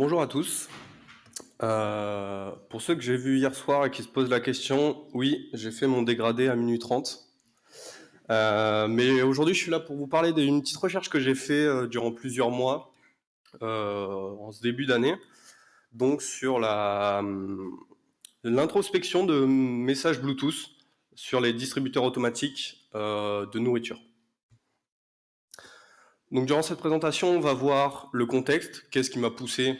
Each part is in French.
Bonjour à tous. Pour ceux que j'ai vus hier soir et qui se posent la question, oui, j'ai fait mon dégradé à minuit 30. Mais aujourd'hui, je suis là pour vous parler d'une petite recherche que j'ai fait durant plusieurs mois, en ce début d'année, donc sur l'introspection de messages Bluetooth sur les distributeurs automatiques de nourriture. Donc durant cette présentation, on va voir le contexte, qu'est-ce qui m'a poussé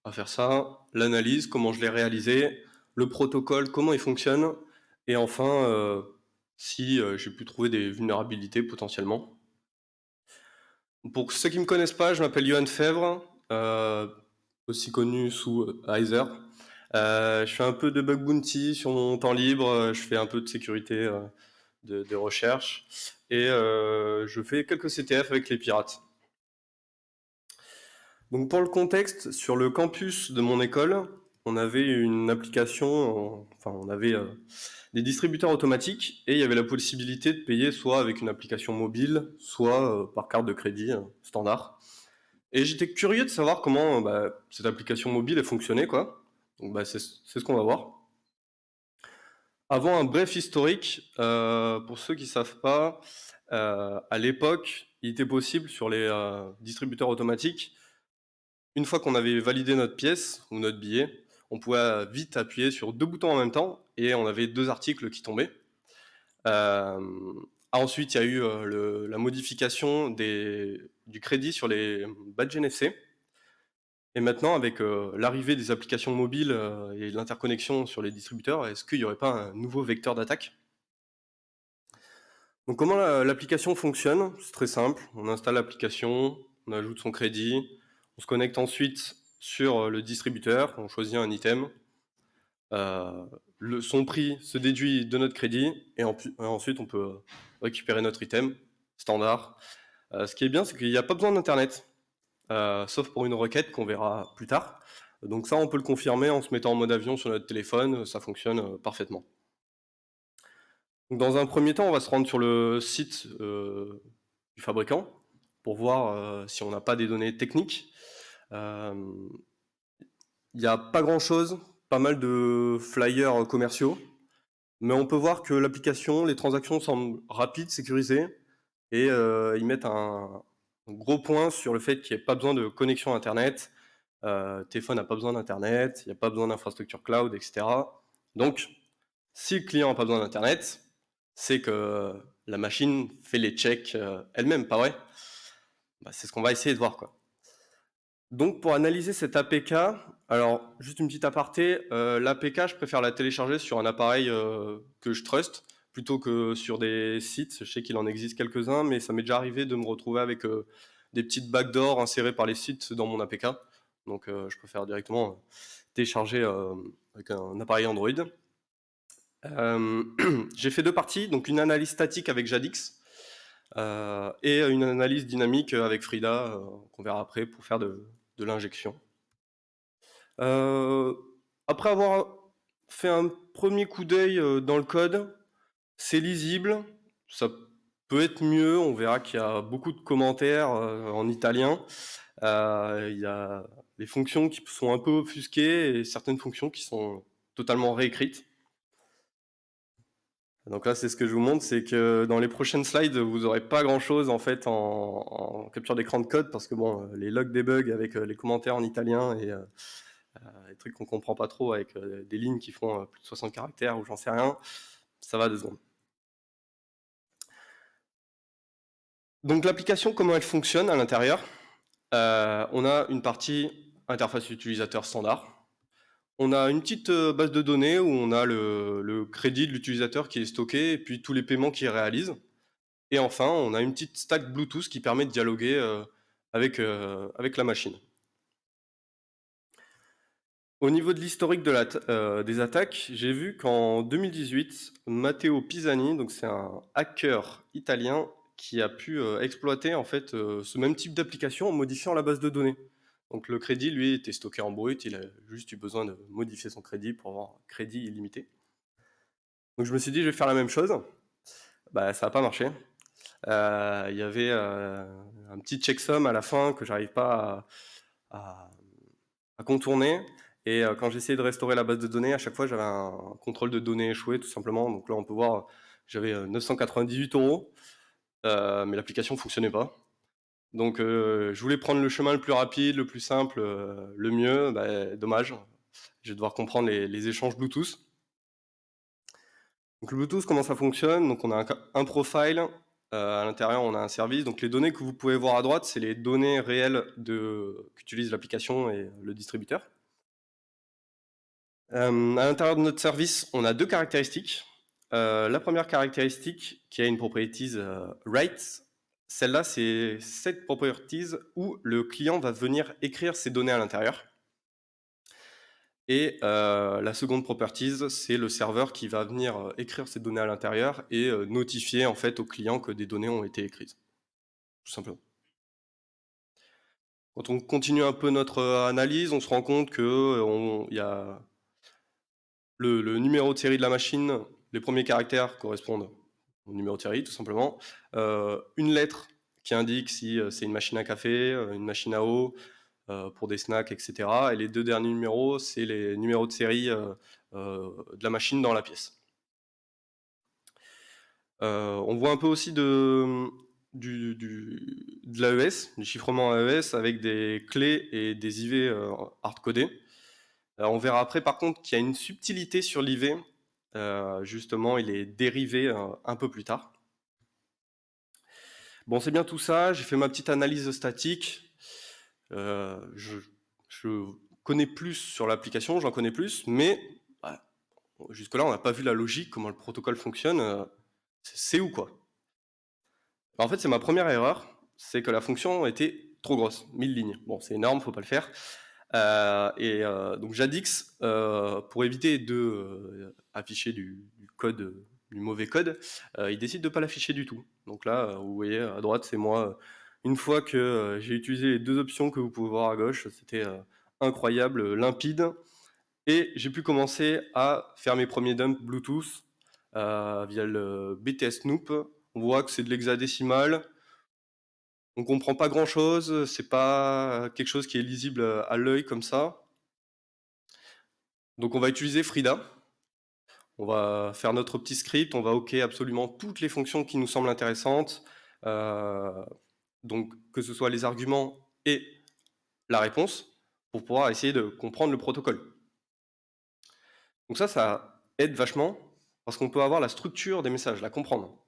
à faire ça, l'analyse, comment je l'ai réalisé, le protocole, comment il fonctionne, et enfin, si j'ai pu trouver des vulnérabilités potentiellement. Pour ceux qui ne me connaissent pas, je m'appelle Johan Fèvre, aussi connu sous Heiser. Je fais un peu de bug bounty sur mon temps libre, je fais un peu de sécurité de recherche, et je fais quelques CTF avec les pirates. Donc pour le contexte, sur le campus de mon école, on avait une application, on avait des distributeurs automatiques et il y avait la possibilité de payer soit avec une application mobile, soit par carte de crédit standard. Et j'étais curieux de savoir comment cette application mobile elle fonctionnait, quoi. Donc c'est ce qu'on va voir. Avant un bref historique, pour ceux qui ne savent pas, à l'époque, il était possible sur les distributeurs automatiques, une fois qu'on avait validé notre pièce ou notre billet, on pouvait vite appuyer sur 2 boutons en même temps et on avait 2 articles qui tombaient. Ensuite, il y a eu la modification du crédit sur les badges NFC. Et maintenant, avec l'arrivée des applications mobiles et l'interconnexion sur les distributeurs, est-ce qu'il n'y aurait pas un nouveau vecteur d'attaque? Donc comment l'application fonctionne? C'est très simple. On installe l'application, on ajoute son crédit, on se connecte ensuite sur le distributeur, on choisit un item. Son prix se déduit de notre crédit et ensuite on peut récupérer notre item standard. Ce qui est bien, c'est qu'il n'y a pas besoin d'internet, sauf pour une requête qu'on verra plus tard. Donc ça, on peut le confirmer en se mettant en mode avion sur notre téléphone, ça fonctionne parfaitement. Donc dans un premier temps, on va se rendre sur le site du fabricant pour voir si on n'a pas des données techniques. Il n'y a pas grand-chose, pas mal de flyers commerciaux, mais on peut voir que l'application, les transactions semblent rapides, sécurisées, et ils mettent un gros point sur le fait qu'il n'y ait pas besoin de connexion Internet, téléphone n'a pas besoin d'Internet, il n'y a pas besoin d'infrastructure cloud, etc. Donc, si le client n'a pas besoin d'Internet, c'est que la machine fait les checks elle-même, pas vrai? C'est ce qu'on va essayer de voir, quoi. Donc pour analyser cet APK, alors juste une petite aparté, l'APK je préfère la télécharger sur un appareil que je trust plutôt que sur des sites. Je sais qu'il en existe quelques-uns, mais ça m'est déjà arrivé de me retrouver avec des petites backdoors insérées par les sites dans mon APK. Donc je préfère directement télécharger avec un appareil Android. J'ai fait 2 parties, donc une analyse statique avec Jadix et une analyse dynamique avec Frida, qu'on verra après pour faire de l'injection. Euh, Après avoir fait un premier coup d'œil dans le code, c'est lisible, ça peut être mieux, on verra qu'il y a beaucoup de commentaires en italien. Il y a des fonctions qui sont un peu offusquées et certaines fonctions qui sont totalement réécrites. Donc là, c'est ce que je vous montre, c'est que dans les prochaines slides, vous n'aurez pas grand-chose en fait en capture d'écran de code parce que bon, les logs debug avec les commentaires en italien et des trucs qu'on comprend pas trop avec des lignes qui font plus de 60 caractères ou j'en sais rien, ça va 2 secondes. Donc l'application, comment elle fonctionne à l'intérieur? On a une partie interface utilisateur standard. On a une petite base de données où on a le crédit de l'utilisateur qui est stocké et puis tous les paiements qu'il réalise. Et enfin, on a une petite stack Bluetooth qui permet de dialoguer avec la machine. Au niveau de l'historique des attaques, j'ai vu qu'en 2018, Matteo Pisani, donc c'est un hacker italien qui a pu exploiter en fait ce même type d'application en modifiant la base de données. Donc le crédit, lui, était stocké en brut, il a juste eu besoin de modifier son crédit pour avoir un crédit illimité. Donc je me suis dit, je vais faire la même chose. Ça n'a pas marché. Il y avait un petit checksum à la fin que j'arrive pas à à contourner. Et quand j'essayais de restaurer la base de données, à chaque fois, j'avais un contrôle de données échoué, tout simplement. Donc là, on peut voir, j'avais 998 euros, mais l'application fonctionnait pas. Donc, je voulais prendre le chemin le plus rapide, le plus simple, le mieux. Bah, dommage, je vais devoir comprendre les échanges Bluetooth. Donc, le Bluetooth, comment ça fonctionne? Donc, on a un profile. À l'intérieur, on a un service. Donc, les données que vous pouvez voir à droite, c'est les données réelles qu'utilise l'application et le distributeur. À l'intérieur de notre service, on a deux caractéristiques. La première caractéristique qui a une properties write, celle-là, c'est cette properties où le client va venir écrire ses données à l'intérieur. Et la seconde properties, c'est le serveur qui va venir écrire ses données à l'intérieur et notifier en fait au client que des données ont été écrites, tout simplement. Quand on continue un peu notre analyse, on se rend compte que il y a le numéro de série de la machine, les premiers caractères correspondent au numéro de série, tout simplement. Une lettre qui indique si c'est une machine à café, une machine à eau, pour des snacks, etc. Et les deux derniers numéros, c'est les numéros de série de la machine dans la pièce. On voit un peu aussi de l'AES, du chiffrement AES avec des clés et des IV hardcodés. On verra après par contre qu'il y a une subtilité sur l'IV. Justement, il est dérivé un peu plus tard. Bon, c'est bien tout ça. J'ai fait ma petite analyse statique. Je connais plus sur l'application, j'en connais plus, mais bah, jusque-là, on n'a pas vu la logique, comment le protocole fonctionne. C'est où quoi? En fait, c'est ma première erreur, c'est que la fonction était trop grosse, 1000 lignes. Bon, c'est énorme, faut pas le faire. Donc Jadix, pour éviter de afficher du code, du mauvais code, il décide de pas l'afficher du tout. Donc là, vous voyez à droite, c'est moi. Une fois que j'ai utilisé les deux options que vous pouvez voir à gauche, c'était incroyable, limpide. Et j'ai pu commencer à faire mes premiers dumps Bluetooth via le BTS Snoop. On voit que c'est de l'hexadécimal. On comprend pas grand chose, c'est pas quelque chose qui est lisible à l'œil comme ça. Donc on va utiliser Frida. On va faire notre petit script, on va OK absolument toutes les fonctions qui nous semblent intéressantes. Donc que ce soit les arguments et la réponse, pour pouvoir essayer de comprendre le protocole. Donc ça aide vachement, parce qu'on peut avoir la structure des messages, la comprendre.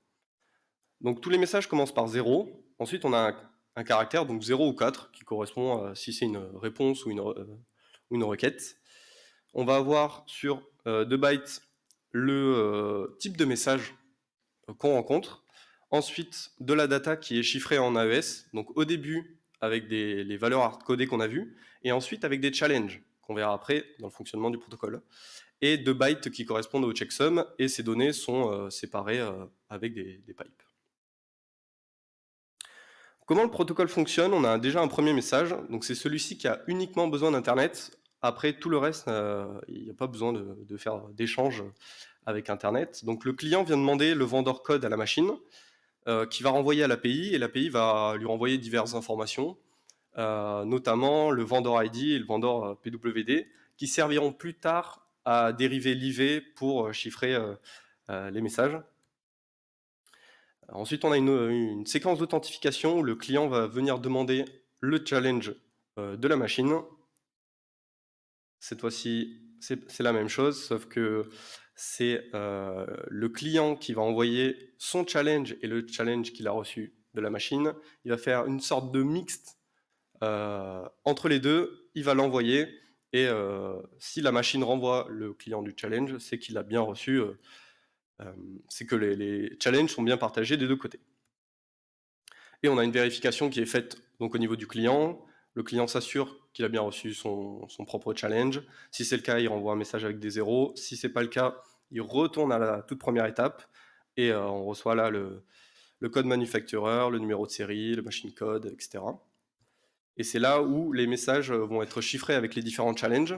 Donc tous les messages commencent par 0, ensuite on a un caractère, donc 0 ou 4, qui correspond à si c'est une réponse ou une requête. On va avoir sur 2 bytes le type de message qu'on rencontre. Ensuite, de la data qui est chiffrée en AES, donc au début avec les valeurs hardcodées qu'on a vues, et ensuite avec des challenges qu'on verra après dans le fonctionnement du protocole, et 2 bytes qui correspondent au checksum, et ces données sont séparées avec des pipes. Comment le protocole fonctionne? On a déjà un premier message, donc c'est celui-ci qui a uniquement besoin d'Internet. Après, tout le reste, il n'y a pas besoin de faire d'échange avec Internet. Donc le client vient demander le vendor code à la machine, qui va renvoyer à l'API, et l'API va lui renvoyer diverses informations, notamment le vendor ID et le vendor PWD, qui serviront plus tard à dériver l'IV pour chiffrer les messages. Ensuite, on a une séquence d'authentification où le client va venir demander le challenge de la machine. Cette fois-ci, c'est la même chose, sauf que c'est le client qui va envoyer son challenge et le challenge qu'il a reçu de la machine. Il va faire une sorte de mixte entre les deux, il va l'envoyer, et si la machine renvoie le client du challenge, c'est qu'il a bien reçu, c'est que les challenges sont bien partagés des deux côtés. Et on a une vérification qui est faite donc au niveau du client. Le client s'assure qu'il a bien reçu son propre challenge. Si c'est le cas, il renvoie un message avec des zéros. Si c'est pas le cas, il retourne à la toute première étape, et on reçoit là le code manufacturer, le numéro de série, le machine code, etc. Et c'est là où les messages vont être chiffrés avec les différents challenges.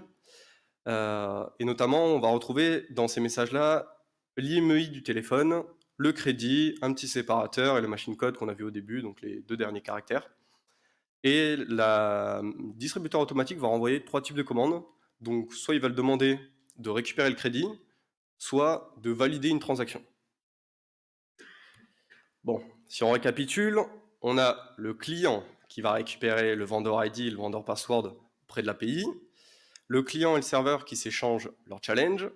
Et notamment, on va retrouver dans ces messages-là l'IMEI du téléphone, le crédit, un petit séparateur et le machine code qu'on a vu au début, donc les deux derniers caractères. Et le distributeur automatique va renvoyer 3 types de commandes. Donc, soit il va le demander de récupérer le crédit, soit de valider une transaction. Bon, si on récapitule, on a le client qui va récupérer le vendor ID, le vendor password auprès de l'API, le client et le serveur qui s'échangent leur challenge,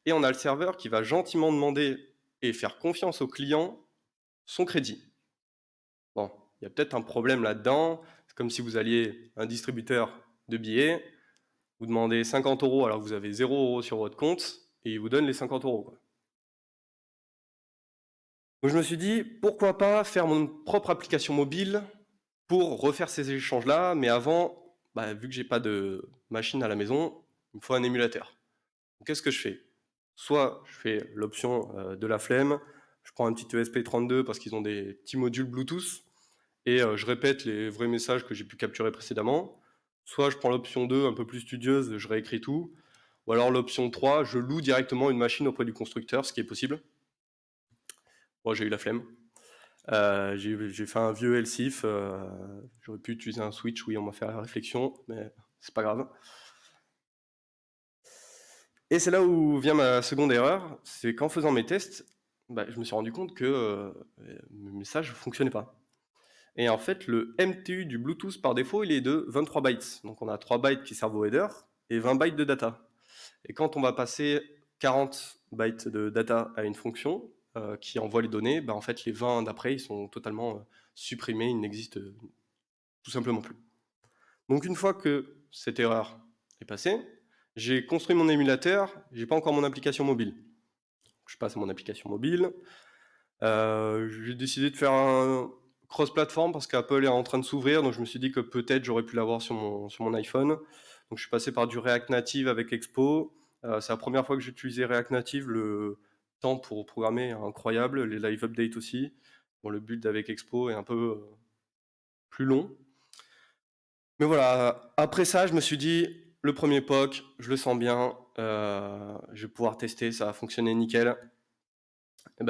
et on a le serveur qui va gentiment demander et faire confiance au client son crédit. Bon, il y a peut-être un problème là-dedans. C'est comme si vous alliez à un distributeur de billets, vous demandez 50 € alors que vous avez 0 € sur votre compte, et il vous donne les 50 €, quoi. Donc je me suis dit, pourquoi pas faire mon propre application mobile pour refaire ces échanges-là, mais avant, vu que j'ai pas de machine à la maison, il me faut un émulateur. Qu'est-ce que je fais? Soit je fais l'option de la flemme, je prends un petit ESP32 parce qu'ils ont des petits modules Bluetooth, et je répète les vrais messages que j'ai pu capturer précédemment. Soit je prends l'option 2, un peu plus studieuse, je réécris tout. Ou alors l'option 3, je loue directement une machine auprès du constructeur, ce qui est possible. Moi, j'ai eu la flemme. J'ai fait un vieux LSIF. J'aurais pu utiliser un switch, oui, on m'a fait la réflexion, mais c'est pas grave. Et c'est là où vient ma seconde erreur, c'est qu'en faisant mes tests, je me suis rendu compte que mes messages ne fonctionnaient pas. Et en fait, le MTU du Bluetooth par défaut, il est de 23 bytes. Donc on a 3 bytes qui servent au header et 20 bytes de data. Et quand on va passer 40 bytes de data à une fonction qui envoie les données, en fait, les 20 d'après, ils sont totalement supprimés, ils n'existent tout simplement plus. Donc une fois que cette erreur est passée, j'ai construit mon émulateur, j'ai pas encore mon application mobile. Je passe à mon application mobile. J'ai décidé de faire un cross-platform parce qu'Apple est en train de s'ouvrir, donc je me suis dit que peut-être j'aurais pu l'avoir sur mon iPhone. Donc je suis passé par du React Native avec Expo. C'est la première fois que j'utilisais React Native. Le temps pour programmer est incroyable, les live updates aussi. Bon, le build avec Expo est un peu plus long. Mais voilà, après ça, je me suis dit, le premier POC, je le sens bien, je vais pouvoir tester, ça va fonctionner nickel. Et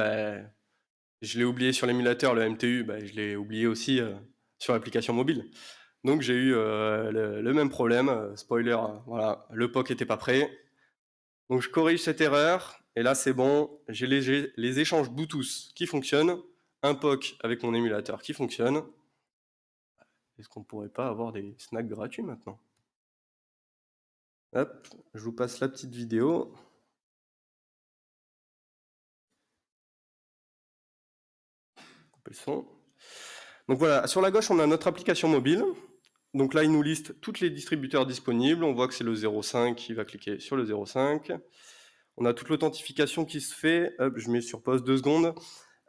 je l'ai oublié sur l'émulateur, le MTU, je l'ai oublié aussi sur l'application mobile. Donc j'ai eu le même problème, spoiler, voilà, le POC n'était pas prêt. Donc je corrige cette erreur, et là c'est bon, j'ai les échanges Bluetooth qui fonctionnent, un POC avec mon émulateur qui fonctionne. Est-ce qu'on ne pourrait pas avoir des snacks gratuits maintenant? Hop, je vous passe la petite vidéo. Couper le son. Donc voilà, sur la gauche, on a notre application mobile. Donc là, il nous liste tous les distributeurs disponibles. On voit que c'est le 05, il va cliquer sur le 05. On a toute l'authentification qui se fait. Hop, je mets sur pause 2 secondes.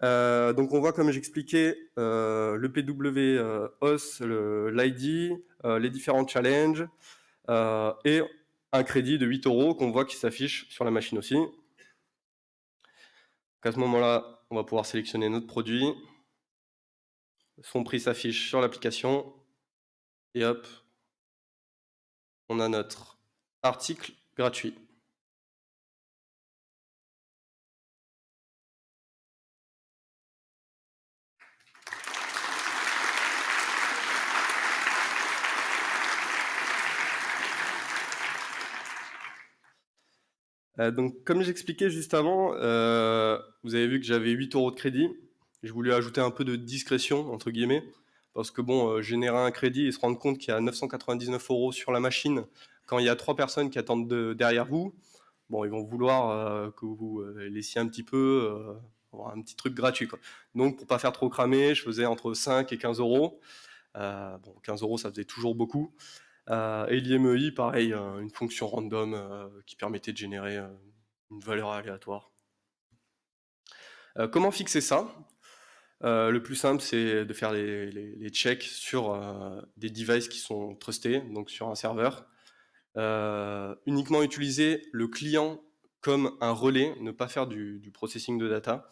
Donc on voit, comme j'expliquais, le PWOS, l'ID, les différents challenges, et un crédit de 8 € qu'on voit qui s'affiche sur la machine aussi. Donc à ce moment-là, on va pouvoir sélectionner notre produit. Son prix s'affiche sur l'application. Et hop, on a notre article gratuit. Donc, comme j'expliquais juste avant, vous avez vu que j'avais 8 € de crédit. Je voulais ajouter un peu de discrétion, entre guillemets, parce que bon, générer un crédit et se rendre compte qu'il y a 999 € sur la machine quand il y a 3 personnes qui attendent derrière vous, bon, ils vont vouloir que vous laissiez un petit peu, avoir un petit truc gratuit, quoi. Donc, pour pas faire trop cramer, je faisais entre 5 et 15 €. Bon, 15 €, ça faisait toujours beaucoup. Et l'IMEI, pareil, une fonction random qui permettait de générer une valeur aléatoire. Comment fixer ça? Le plus simple, c'est de faire les checks sur des devices qui sont trustés, donc sur un serveur. Uniquement utiliser le client comme un relais, ne pas faire du processing de data.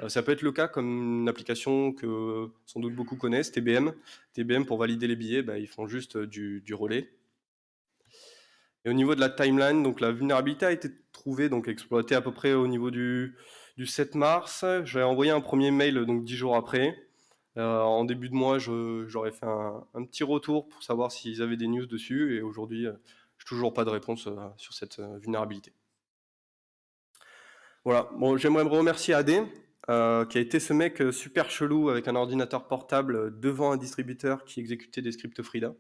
Ça peut être le cas comme une application que sans doute beaucoup connaissent, TBM. TBM, pour valider les billets, ils font juste du relais. Et au niveau de la timeline, donc la vulnérabilité a été trouvée, donc exploitée à peu près au niveau du 7 mars. J'ai envoyé un premier mail donc 10 jours après. En début de mois, j'aurais fait un petit retour pour savoir s'ils avaient des news dessus et aujourd'hui, j'ai toujours pas de réponse, sur cette, vulnérabilité. Voilà, bon, j'aimerais me remercier AD, qui a été ce mec, super chelou avec un ordinateur portable, devant un distributeur qui exécutait des scripts Frida.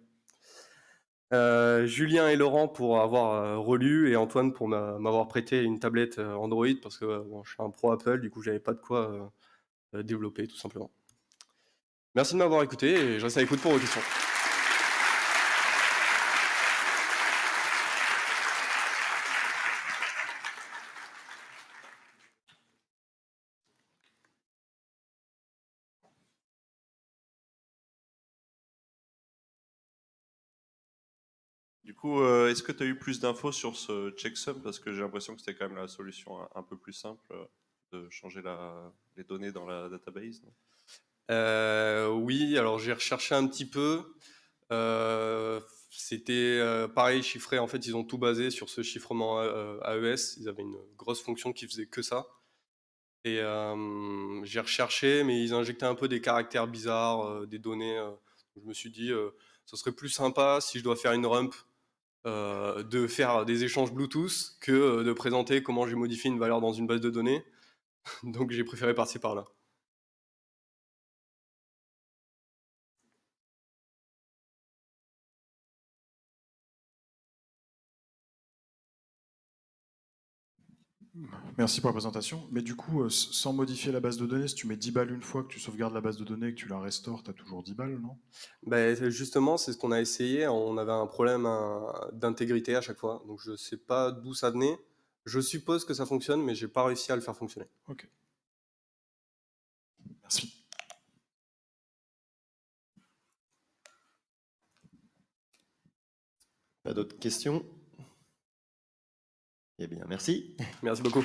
Julien et Laurent pour avoir, relu et Antoine pour m'avoir prêté une tablette, Android parce que, bon, je suis un pro Apple, du coup, j'avais pas de quoi, développer tout simplement. Merci de m'avoir écouté et je reste à l'écoute pour vos questions. Du coup, est-ce que tu as eu plus d'infos sur ce checksum? Parce que j'ai l'impression que c'était quand même la solution un peu plus simple de changer les données dans la database, non? Oui, alors j'ai recherché un petit peu. C'était pareil, chiffré. En fait, ils ont tout basé sur ce chiffrement AES. Ils avaient une grosse fonction qui faisait que ça. Et j'ai recherché, mais ils injectaient un peu des caractères bizarres, des données. Je me suis dit, ce serait plus sympa si je dois faire une rump, de faire des échanges Bluetooth que de présenter comment j'ai modifié une valeur dans une base de données. Donc j'ai préféré passer par là. Merci pour la présentation. Mais du coup, sans modifier la base de données, si tu mets 10 balles une fois, que tu sauvegardes la base de données et que tu la restores, tu as toujours 10 balles, non? Justement, c'est ce qu'on a essayé. On avait un problème d'intégrité à chaque fois. Donc je sais pas d'où ça venait. Je suppose que ça fonctionne, mais j'ai pas réussi à le faire fonctionner. Ok. Merci. Pas d'autres questions? Eh bien, merci. Merci beaucoup.